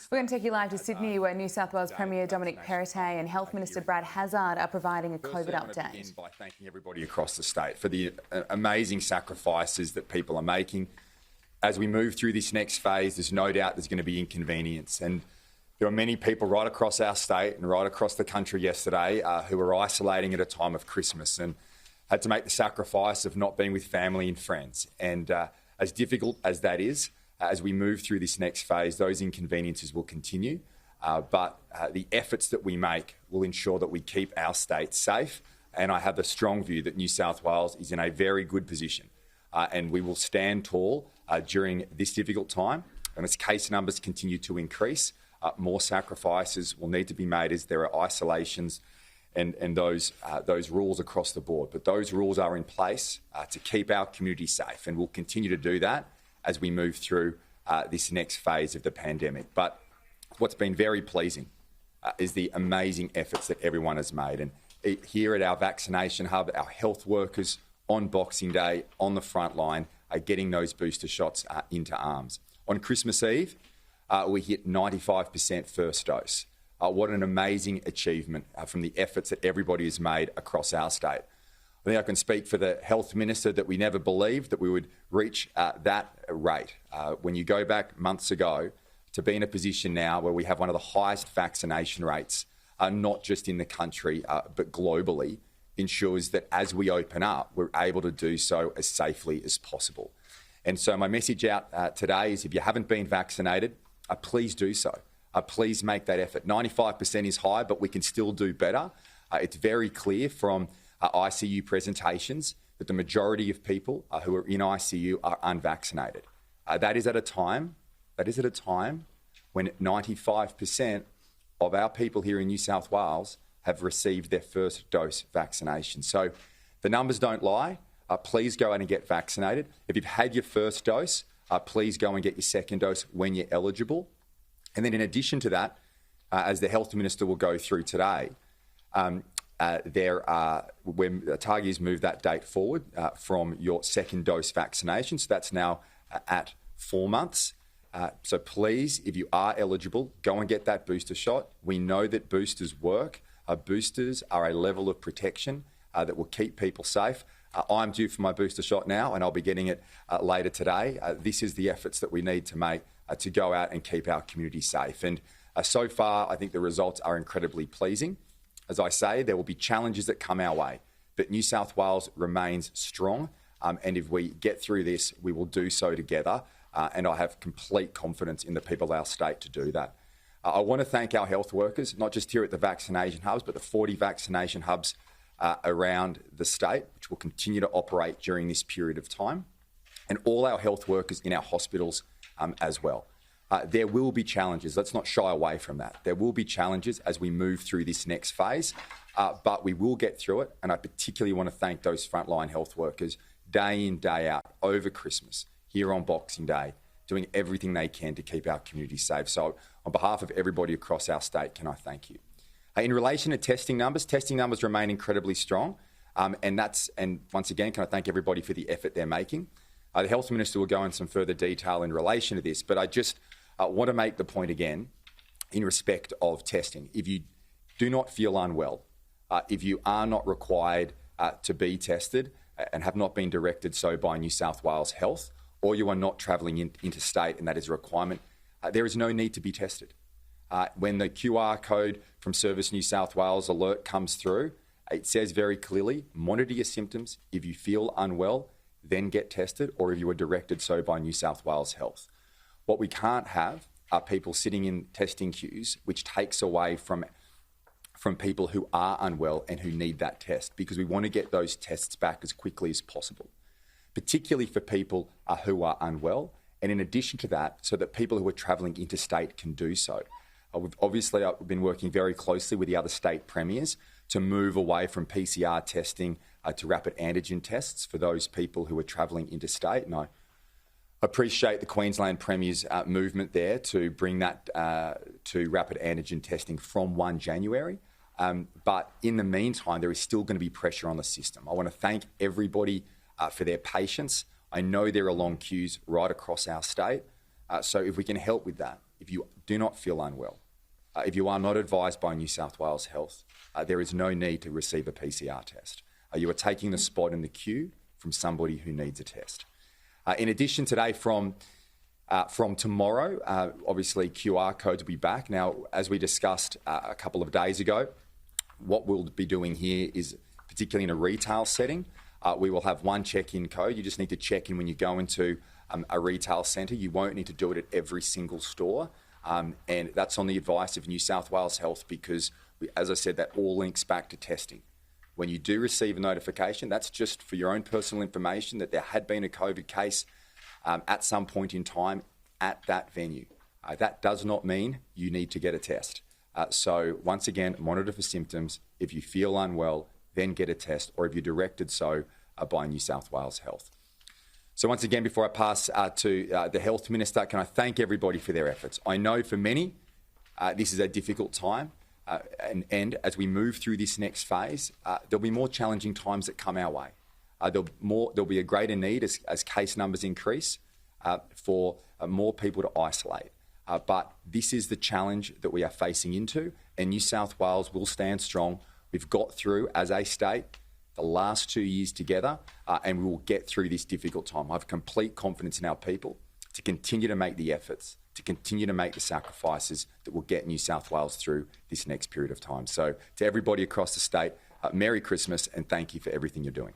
We're going to take you live to Sydney, where New South Wales Premier Dominic Perrottet and Health Minister Brad Hazzard are providing a COVID update. I want to begin by thanking everybody across the state for the amazing sacrifices that people are making. As we move through this next phase, there's no doubt there's going to be inconvenience. And there are many people right across our state and right across the country yesterday who were isolating at a time of Christmas and had to make the sacrifice of not being with family and friends. And as difficult as that is, as we move through this next phase, those inconveniences will continue. But the efforts that we make will ensure that we keep our state safe. And I have the strong view that New South Wales is in a very good position. And we will stand tall during this difficult time. And as case numbers continue to increase, more sacrifices will need to be made as there are isolations and those rules across the board. But those rules are in place to keep our community safe, and we'll continue to do that as we move through this next phase of the pandemic. But what's been very pleasing is the amazing efforts that everyone has made. And here at our vaccination hub, our health workers on Boxing Day, on the front line, are getting those booster shots into arms. On Christmas Eve, we hit 95% first dose. What an amazing achievement from the efforts that everybody has made across our state. I think I can speak for the Health Minister that we never believed that we would reach that rate. When you go back months ago to be in a position now where we have one of the highest vaccination rates, not just in the country, but globally, ensures that as we open up, we're able to do so as safely as possible. And so my message out today is if you haven't been vaccinated, please do so. Please make that effort. 95% is high, but we can still do better. It's very clear from ICU presentations that the majority of people who are in ICU are unvaccinated. That is at a time when 95% of our people here in New South Wales have received their first dose vaccination. So the numbers don't lie. Please go out and get vaccinated. If you've had your first dose, please go and get your second dose when you're eligible. And then in addition to that, as the Health Minister will go through today, when Target has moved that date forward from your second dose vaccination. So that's now at 4 months. So please, if you are eligible, go and get that booster shot. We know that boosters work. Boosters are a level of protection that will keep people safe. I'm due for my booster shot now, and I'll be getting it later today. This is the efforts that we need to make to go out and keep our community safe. And so far, I think the results are incredibly pleasing. As I say, there will be challenges that come our way, but New South Wales remains strong. And if we get through this, we will do so together. And I have complete confidence in the people of our state to do that. I want to thank our health workers, not just here at the vaccination hubs, but the 40 vaccination hubs around the state, which will continue to operate during this period of time, and all our health workers in our hospitals as well. There will be challenges. Let's not shy away from that. There will be challenges as we move through this next phase, but we will get through it. And I particularly want to thank those frontline health workers day in, day out, over Christmas, here on Boxing Day, doing everything they can to keep our community safe. So on behalf of everybody across our state, can I thank you? In relation to testing numbers remain incredibly strong. And once again, can I thank everybody for the effort they're making? The Health Minister will go into some further detail in relation to this, but I just want to make the point again in respect of testing. If you do not feel unwell, if you are not required to be tested and have not been directed so by New South Wales Health, or you are not travelling interstate and that is a requirement, there is no need to be tested. When the QR code from Service New South Wales alert comes through, it says very clearly, monitor your symptoms. If you feel unwell, then get tested, or if you were directed so by New South Wales Health. What we can't have are people sitting in testing queues, which takes away from people who are unwell and who need that test, because we want to get those tests back as quickly as possible, particularly for people who are unwell. And in addition to that, so that people who are travelling interstate can do so. I've been working very closely with the other state premiers to move away from PCR testing to rapid antigen tests for those people who are travelling interstate. And I appreciate the Queensland Premier's movement there to bring that to rapid antigen testing from 1 January. But in the meantime, there is still going to be pressure on the system. I want to thank everybody for their patience. I know there are long queues right across our state. So if we can help with that, if you do not feel unwell, if you are not advised by New South Wales Health, there is no need to receive a PCR test. You are taking the spot in the queue from somebody who needs a test. In addition, today from tomorrow, obviously QR codes will be back. Now, as we discussed a couple of days ago, what we'll be doing here is, particularly in a retail setting, we will have one check-in code. You just need to check in when you go into a retail centre. You won't need to do it at every single store. And that's on the advice of New South Wales Health because, as I said, that all links back to testing. When you do receive a notification, that's just for your own personal information that there had been a COVID case at some point in time at that venue. That does not mean you need to get a test. So once again, monitor for symptoms. If you feel unwell, then get a test, or if you're directed so by New South Wales Health. So once again, before I pass to the Health Minister, can I thank everybody for their efforts? I know for many, this is a difficult time. And as we move through this next phase, there'll be more challenging times that come our way. There'll be a greater need as case numbers increase for more people to isolate. But this is the challenge that we are facing into, and New South Wales will stand strong. We've got through, as a state, the last 2 years together, and we will get through this difficult time. I have complete confidence in our people to continue to make the efforts, to continue to make the sacrifices that will get New South Wales through this next period of time. So to everybody across the state, Merry Christmas and thank you for everything you're doing.